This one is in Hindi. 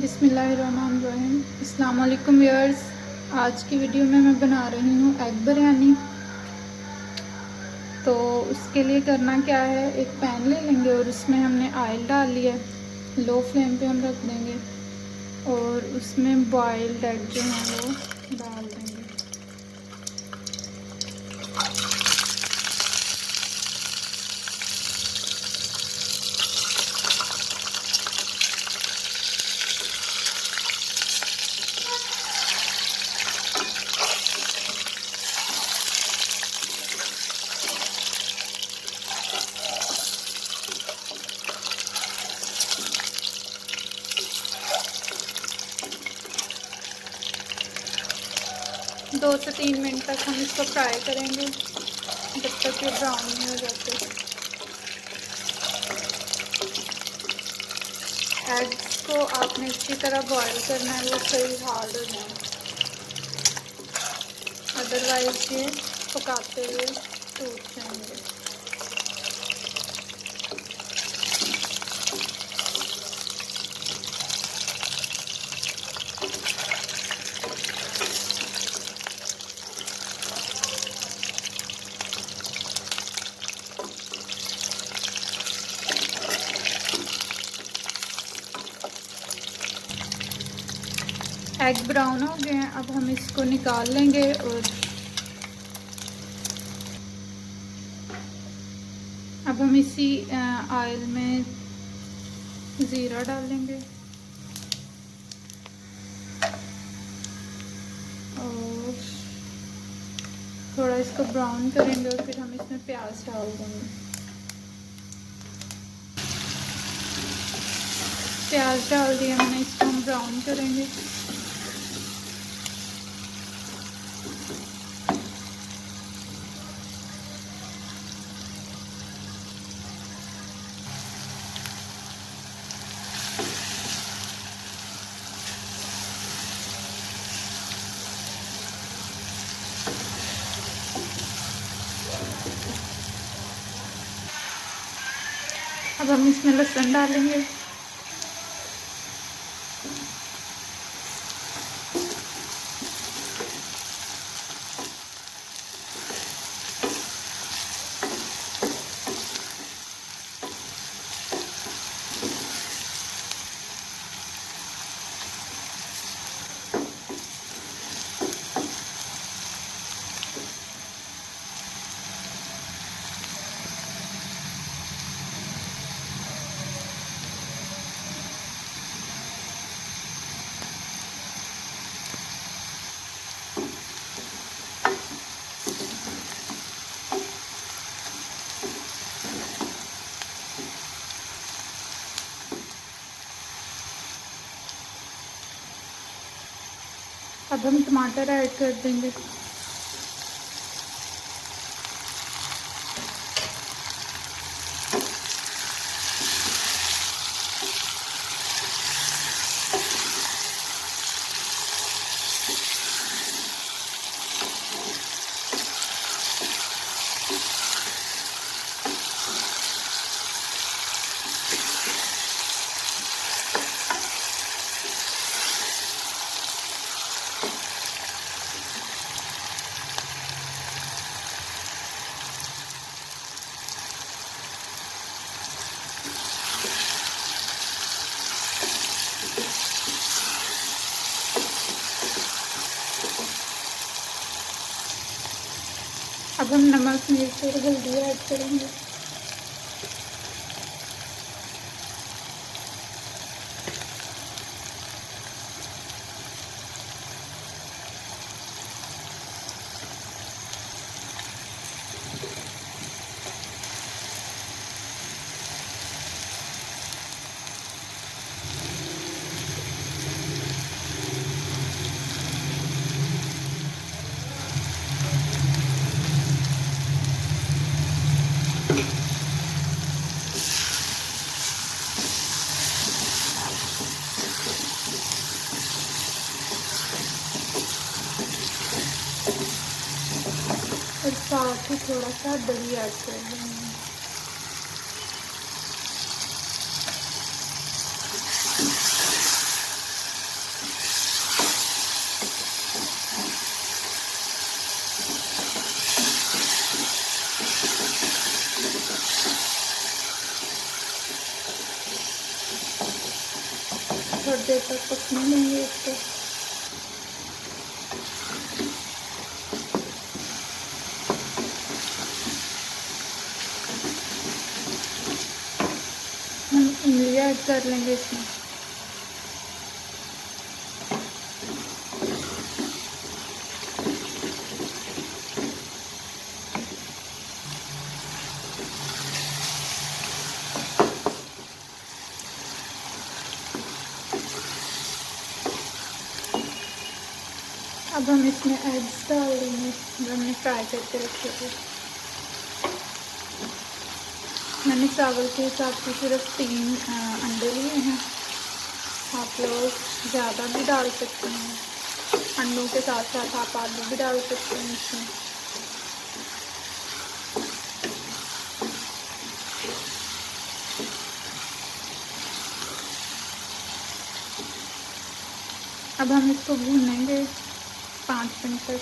बिस्मिल्लाहिर्रहमानिर्रहीम। अस्सलाम वालेकुम व्यूअर्स। आज की वीडियो में मैं बना रही हूँ एग बिरयानी। तो उसके लिए करना क्या है, एक पैन ले लेंगे और उसमें हमने ऑयल डाल लिया, लो फ्लेम पे हम रख देंगे और उसमें बॉइल्ड एग जो है वो डाल देंगे। दो से 3 मिनट तक हम इसको फ्राई करेंगे जब तक ये ब्राउन नहीं हो जाते। एग्स को आपने अच्छी तरह बॉईल करना है, वो सही हार्ड हो जाए, अदरवाइज ये पकाते हुए टूट जाएंगे। एग ब्राउन हो गए हैं, अब हम इसको निकाल लेंगे और अब हम इसी ऑयल में ज़ीरा डालेंगे और थोड़ा इसको ब्राउन करेंगे और फिर हम इसमें प्याज डाल देंगे। प्याज डाल दिया मैंने, इसको हम ब्राउन करेंगे। अब हम इसमें लहसुन डालेंगे। अब हम टमाटर ऐड कर देंगे। अब हम नमक, मिर्च और हल्दी ऐड करेंगे। और साथ ही थोड़ा सा दही ऐड कर देंगे। थोड़ी देर तक पकने देंगे इसको। हम इमली ऐड कर लेंगे इसमें। अब हम इसमें एग्स डाल देंगे जो हमने फ्राई करके रखे थे। मैंने चावल के हिसाब से सिर्फ 3 अंडे लिए हैं। आप लोग ज़्यादा भी डाल सकते हैं, अंडों के साथ साथ आप आलू भी डाल सकते हैं इसमें। अब हम इसको भूनेंगे 5 मिनट तक।